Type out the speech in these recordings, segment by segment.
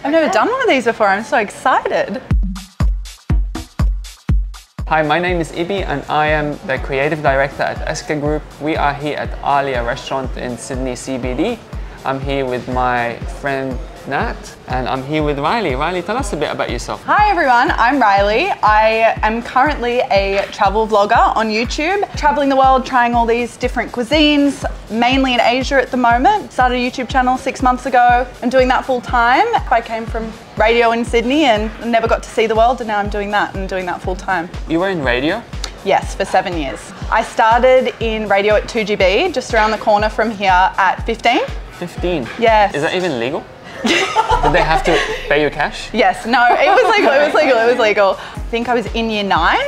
I've never done one of these before. I'm so excited. Hi, my name is Ibi and I am the creative director at Esca Group. We are here at Aalia restaurant in Sydney CBD. I'm here with my friend Nat and I'm here with Ryleigh. Ryleigh, tell us a bit about yourself. Hi everyone, I'm Ryleigh. I am currently a travel vlogger on YouTube, traveling the world, trying all these different cuisines, mainly in Asia at the moment. Started a YouTube channel 6 months ago. I'm doing that full time. I came from radio in Sydney and never got to see the world, and now I'm doing that and doing that full time. You were in radio? Yes, for 7 years. I started in radio at 2GB, just around the corner from here at 15. 15? Yes. Is that even legal? Did they have to pay you cash? Yes, no, it was legal, it was legal, it was legal. I think I was in year 9,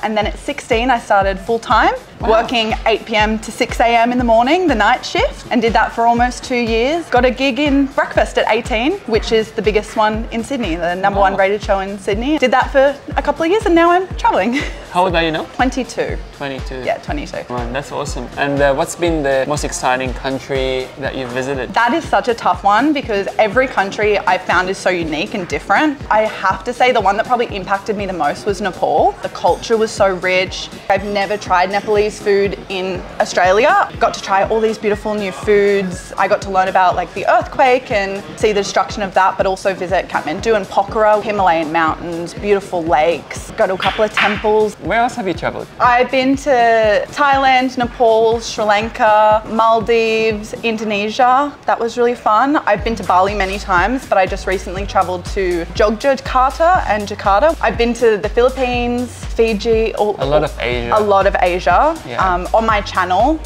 and then at 16 I started full time, working 8 PM to 6 AM in the morning, the night shift, and did that for almost 2 years. Got a gig in breakfast at 18, which is the biggest one in Sydney, the #1 rated show in Sydney. Did that for a couple of years and now I'm traveling. How old are you now? 22. 22. Yeah, 22. Man, that's awesome. And what's been the most exciting country that you've visited? That is such a tough one because every country I've found is so unique and different. I have to say the one that probably impacted me the most was Nepal. The culture was so rich. I've never tried Nepalese food in Australia. Got to try all these beautiful new foods. I got to learn about like the earthquake and see the destruction of that, but also visit Kathmandu and Pokhara, Himalayan mountains, beautiful lakes. Go to a couple of temples. Where else have you traveled? I've been to Thailand, Nepal, Sri Lanka, Maldives, Indonesia. That was really fun. I've been to Bali many times, but I just recently traveled to Yogyakarta and Jakarta. I've been to the Philippines, Fiji. A lot of Asia. A lot of Asia. Yeah. On my channel.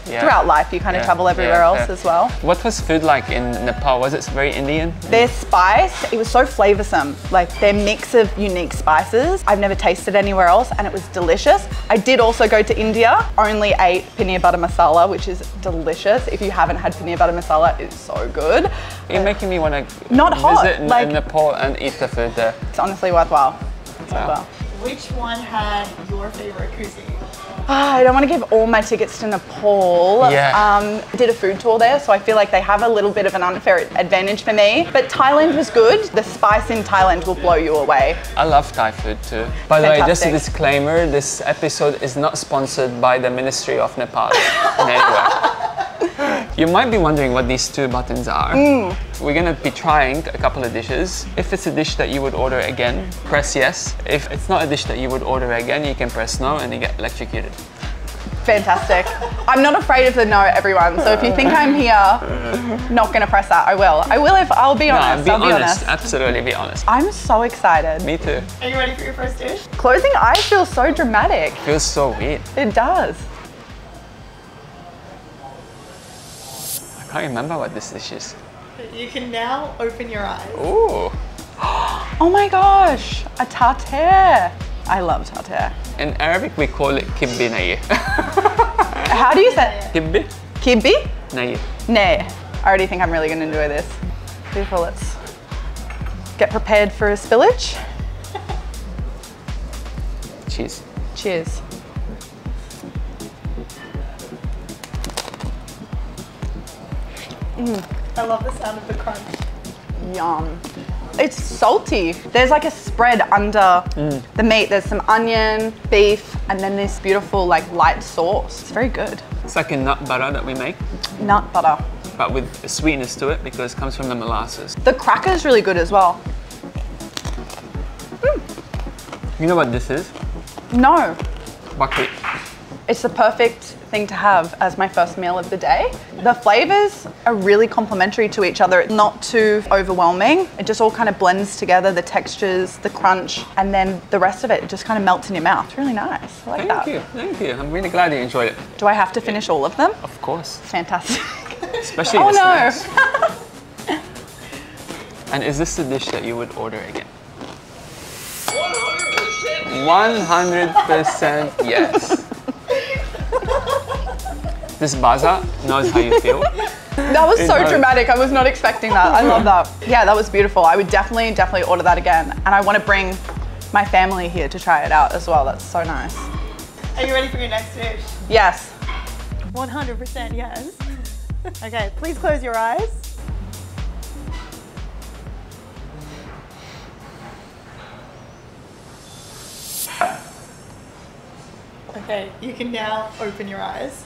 Throughout life, you kind of travel everywhere else as well. What was food like in Nepal? Was it very Indian? Their spice, it was so flavoursome. Like their mix of unique spices. I've never tasted anywhere else and it was delicious. I did also go to India, only ate paneer butter masala, which is delicious. If you haven't had paneer butter masala, it's so good. You're making me want to visit Nepal and eat the food there. It's honestly worthwhile. Worthwhile. Which one had your favorite cuisine? I don't want to give all my tickets to Nepal. Yeah. I did a food tour there, so I feel like they have a little bit of an unfair advantage for me. But Thailand was good. The spice in Thailand will blow you away. I love Thai food too. By the way, just a disclaimer, this episode is not sponsored by the Ministry of Nepal in any way. You might be wondering what these 2 buttons are. We're gonna be trying a couple of dishes. If it's a dish that you would order again, press yes. If it's not a dish that you would order again, you can press no and you get electrocuted. Fantastic. I'm not afraid of the no, everyone. So if you think I'm here, not gonna press that, I will. I will if I'll be honest. I'll be honest. Absolutely be honest. I'm so excited. Me too. Are you ready for your first dish? Closing eyes feels so dramatic. Feels so weird. It does. I can't remember what this dish is. You can now open your eyes. Ooh. Oh my gosh, a tartare. I love tartare. In Arabic, we call it kibbi naye. How do you say it? Kibbi? Kibbi? Naye. Nay. I already think I'm really going to enjoy this. Beautiful, let's get prepared for a spillage. Cheers. Cheers. I love the sound of the crunch. Yum. It's salty. There's like a spread under the meat. There's some onion, beef, and then this beautiful like light sauce. It's very good. It's like a nut butter that we make, Nut butter. but with a sweetness to it because it comes from the molasses. The cracker's really good as well. You know what this is? No. Buckwheat. It's the perfect thing to have as my first meal of the day. The flavors are really complementary to each other. It's not too overwhelming. It just all kind of blends together, the textures, the crunch, and then the rest of it just kind of melts in your mouth. It's really nice. I like that. Thank you. I'm really glad you enjoyed it. Do I have to finish all of them? Of course. Fantastic. Especially Oh the no. snacks. And is this the dish that you would order again? 100% yes. This baza knows how you feel. That was so dramatic. I was not expecting that. I love that. Yeah, that was beautiful. I would definitely order that again. And I want to bring my family here to try it out as well. That's so nice. Are you ready for your next dish? Yes. 100% yes. Okay, please close your eyes. Okay, you can now open your eyes.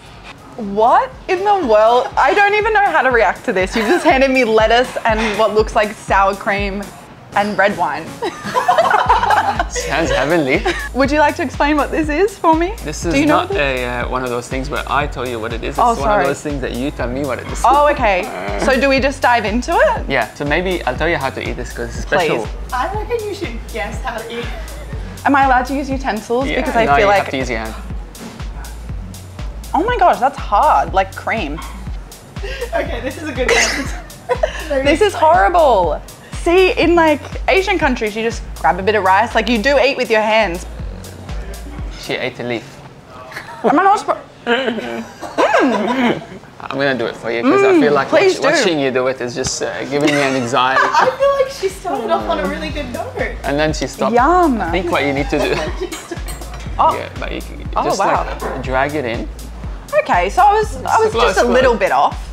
What in the world? I don't even know how to react to this. You've just handed me lettuce and what looks like sour cream and red wine. Sounds heavenly. Would you like to explain what this is for me? This is not one of those things where I tell you what it is. It's Oh, one sorry. of those things that you tell me what it is. Oh, okay. So do we just dive into it? Yeah, so maybe I'll tell you how to eat this because it's special. Please. I reckon you should guess how to eat. Am I allowed to use utensils? Yeah, Because I no, feel you like... have to use your hand. Oh my gosh, that's hard, like cream. Okay, this is a good one. This is horrible. See, in like Asian countries, you just grab a bit of rice. Like you do eat with your hands. She ate a leaf. Am I not supposed? I'm gonna do it for you because I feel like please do. watching you do it is just giving me an anxiety. I feel like she started off on a really good note. And then she stopped. Yum. I think what you need to do. Oh, Yeah, but you can Oh, just wow. like drag it in. okay. So I was close, just a close. little bit off.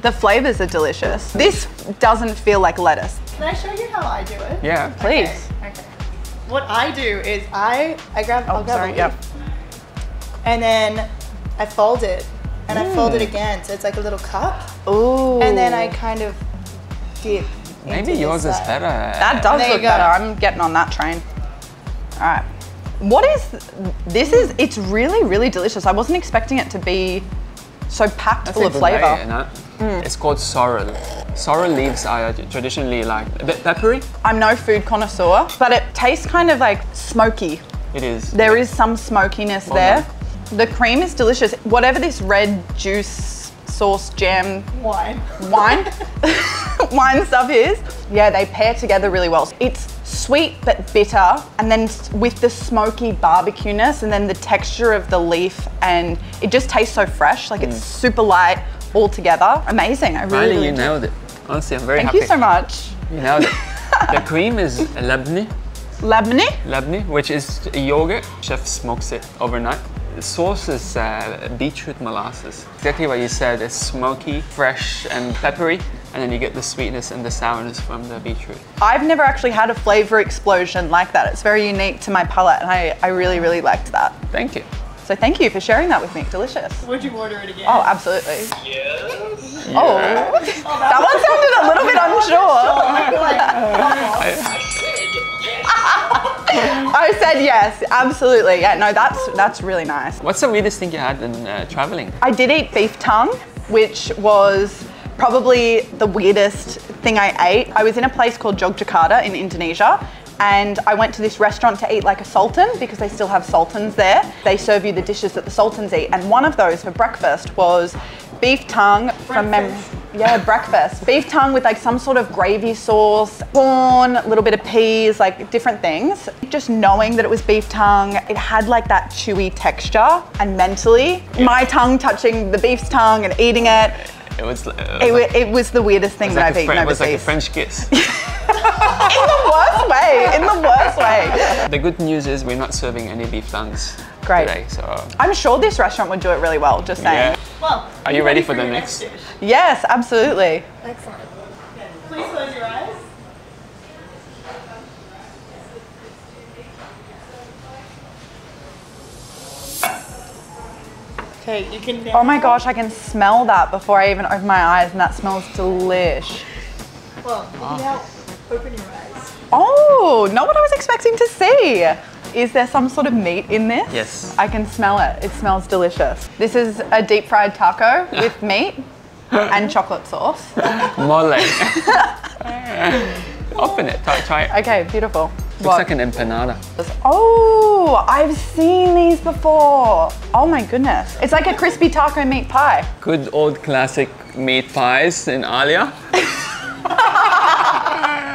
The flavors are delicious. This doesn't feel like lettuce. Can I show you how I do it? Yeah. Please. Okay. What I do is I'll grab Oh, a sorry. leaf, Yep. and then I fold it, and I fold it again, so it's like a little cup, Ooh. and then I kind of dip. Maybe into yours this is side. better. That does There you look go. better. I'm getting on that train. All right. What is this? It's really, really delicious. I wasn't expecting it to be so packed That's full a of good flavor. way, you know? It's called sorrel. Sorrel leaves are traditionally like a bit peppery. I'm no food connoisseur, but it tastes kind of like smoky. It is. There is some smokiness Well there. done. The cream is delicious. Whatever this red juice, sauce, jam, Wine. wine, wine stuff is, yeah, they pair together really well. It's sweet but bitter, and then with the smoky barbecue-ness, and then the texture of the leaf, and it just tastes so fresh. Like it's super light all together. Amazing. I really, Riley, really you do. nailed it. Honestly, I'm very Thank happy. you so much. You nailed it. The cream is Lebni, Labneh? which is a yogurt. Chef smokes it overnight. The sauce is beetroot molasses. Exactly what you said. It's smoky, fresh, and peppery, and then you get the sweetness and the sourness from the beetroot. I've never actually had a flavor explosion like that. It's very unique to my palate, and I really, really liked that. Thank you. So thank you for sharing that with me. Delicious. Would you order it again? Oh, absolutely. Yes. Oh, that one sounded a little bit unsure. I said yes, absolutely. Yeah, no, that's really nice. What's the weirdest thing you had in traveling? I did eat beef tongue, which was probably the weirdest thing I ate. I was in a place called Yogyakarta in Indonesia, and I went to this restaurant to eat like a sultan because they still have sultans there. They serve you the dishes that the sultans eat, and one of those for breakfast was beef tongue from memory. Yeah, breakfast. Beef tongue with like some sort of gravy sauce, corn, a little bit of peas, like different things. Just knowing that it was beef tongue, it had like that chewy texture, and mentally, my tongue touching the beef's tongue and eating it, It was. it was the weirdest thing that I've eaten It was like a overseas. French kiss. In the worst way, in the worst way. The good news is we're not serving any beef tongues Great. today. So I'm sure this restaurant would do it really well, just saying. yeah. Well, Are you ready for the next? dish? Yes, absolutely. Excellent. Please close your eyes. Okay, you can now. Oh my gosh, I can smell that before I even open my eyes, and that smells delish. Well, you can now open your eyes. Oh, not what I was expecting to see. Is there some sort of meat in this? Yes. I can smell it. It smells delicious. This is a deep fried taco with meat and chocolate sauce. Mole. Open it. Try it. Okay, beautiful. Looks like an empanada. Oh, I've seen these before. Oh my goodness. It's like a crispy taco meat pie. Good old classic meat pies in Aalia.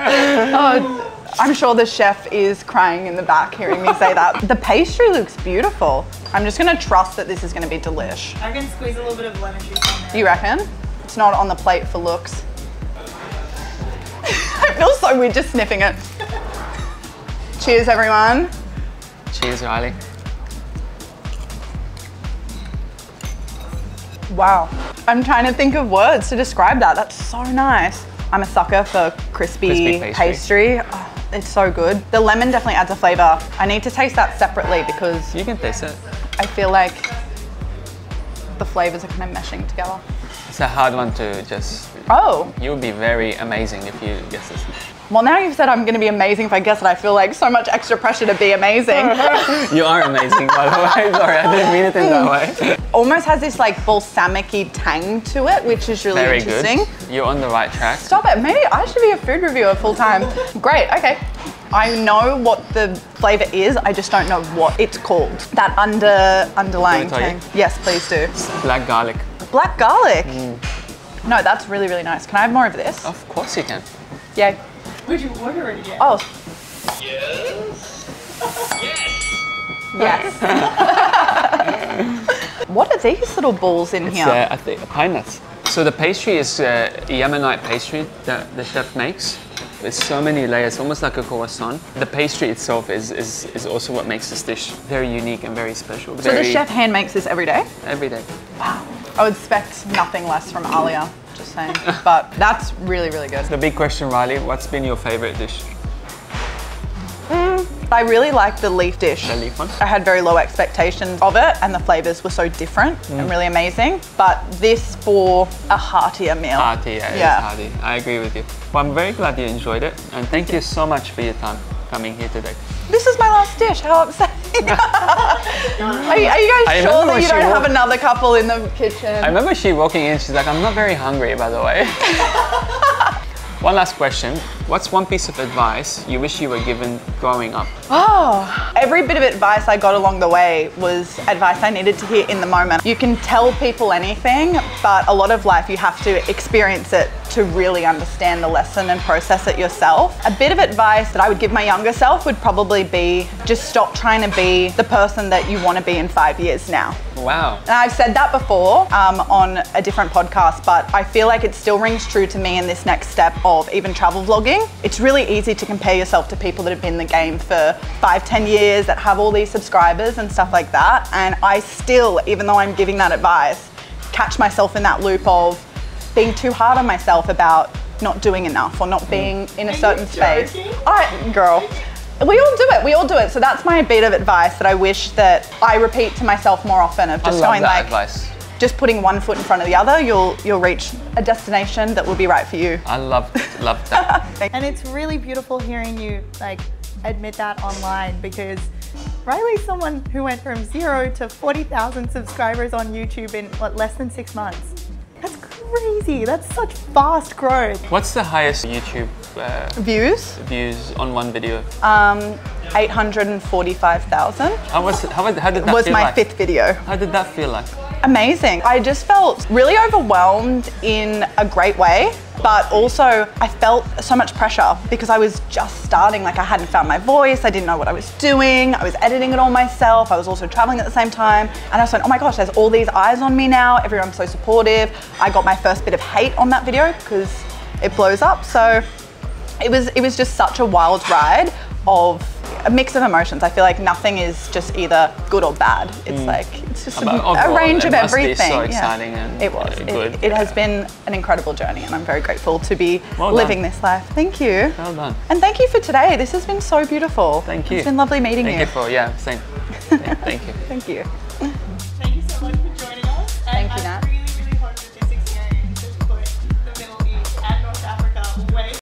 Oh, I'm sure the chef is crying in the back hearing me say that. The pastry looks beautiful. I'm just gonna trust that this is gonna be delish. I can squeeze a little bit of lemon juice in there. You reckon? It's not on the plate for looks. I feel so weird just sniffing it. Cheers, everyone. Cheers, Riley. Wow. I'm trying to think of words to describe that. That's so nice. I'm a sucker for crispy Crispy pastry. Oh, It's so good. The lemon definitely adds a flavor. I need to taste that separately because You can taste it. I feel like the flavors are kind of meshing together. It's a hard one to just... Oh, You would be very amazing if you guess this. well now you've said I'm going to be amazing if I guess it. I feel like so much extra pressure to be amazing. You are amazing, by the way. Sorry, I didn't mean it in that way. Almost has this like balsamic-y tang to it, which is really Very interesting. good. You're on the right track. Stop it. Maybe I should be a food reviewer full time. Great. Okay. I know what the flavor is. I just don't know what it's called. That underlying Can I tell you? tang. Yes, please do. Black garlic. Black garlic. No, that's really, really nice. Can I have more of this? Of course you can. Yay. Would you order it again? Oh, Yes. yes. What are these little balls in here? I think pine nuts. So the pastry is Yemenite pastry that the chef makes. There's so many layers, almost like a croissant. The pastry itself is also what makes this dish very unique and very special. So the chef hand makes this every day? Every day. Wow. I would expect nothing less from Aalia, just saying. But that's really, really good. The big question, Ryleigh, what's been your favorite dish? I really like the leaf dish. The leaf one? I had very low expectations of it and the flavors were so different and really amazing. But this for a heartier meal. Hearty, yeah, it's hearty. I agree with you. Well, I'm very glad you enjoyed it, and thank you so much for your time coming here today. This is my last dish, how upsetting. Are you guys sure that you don't have another couple in the kitchen? I remember she walking in, she's like, I'm not very hungry, by the way. One last question. What's one piece of advice you wish you were given growing up? Oh, every bit of advice I got along the way was advice I needed to hear in the moment. You can tell people anything, but a lot of life you have to experience it to really understand the lesson and process it yourself. A bit of advice that I would give my younger self would probably be just stop trying to be the person that you want to be in 5 years now. Wow. And I've said that before on a different podcast, but I feel like it still rings true to me in this next step of even travel vlogging. It's really easy to compare yourself to people that have been in the game for 5-10 years, that have all these subscribers and stuff like that. And I still, even though I'm giving that advice, catch myself in that loop of being too hard on myself about not doing enough or not being in a certain space. Girl. We all do it. So that's my bit of advice that I wish that I repeat to myself more often, of just going like, advice. Just putting one foot in front of the other, you'll reach a destination that will be right for you. I love that. And it's really beautiful hearing you like admit that online, because Ryleigh's someone who went from 0 to 40,000 subscribers on YouTube in what, less than 6 months. That's crazy. That's such fast growth. What's the highest YouTube Views on one video? 845,000. How did that was feel my like? 5th video. How did that feel like? Amazing. I just felt really overwhelmed in a great way, but also I felt so much pressure because I was just starting. Like I hadn't found my voice. I didn't know what I was doing. I was editing it all myself. I was also traveling at the same time. And I was like, oh my gosh, there's all these eyes on me now. Everyone's so supportive. I got my first bit of hate on that video because it blows up. So it was just such a wild ride of a mix of emotions. I feel like nothing is just either good or bad. It's like, it's just a range of everything. It must be so exciting and it was. good. It has been an incredible journey and I'm very grateful to be living this life. Thank you. Well done. And thank you for today. This has been so beautiful. Thank you. It's been lovely meeting you. Thank you for, same. Thank you. Thank you.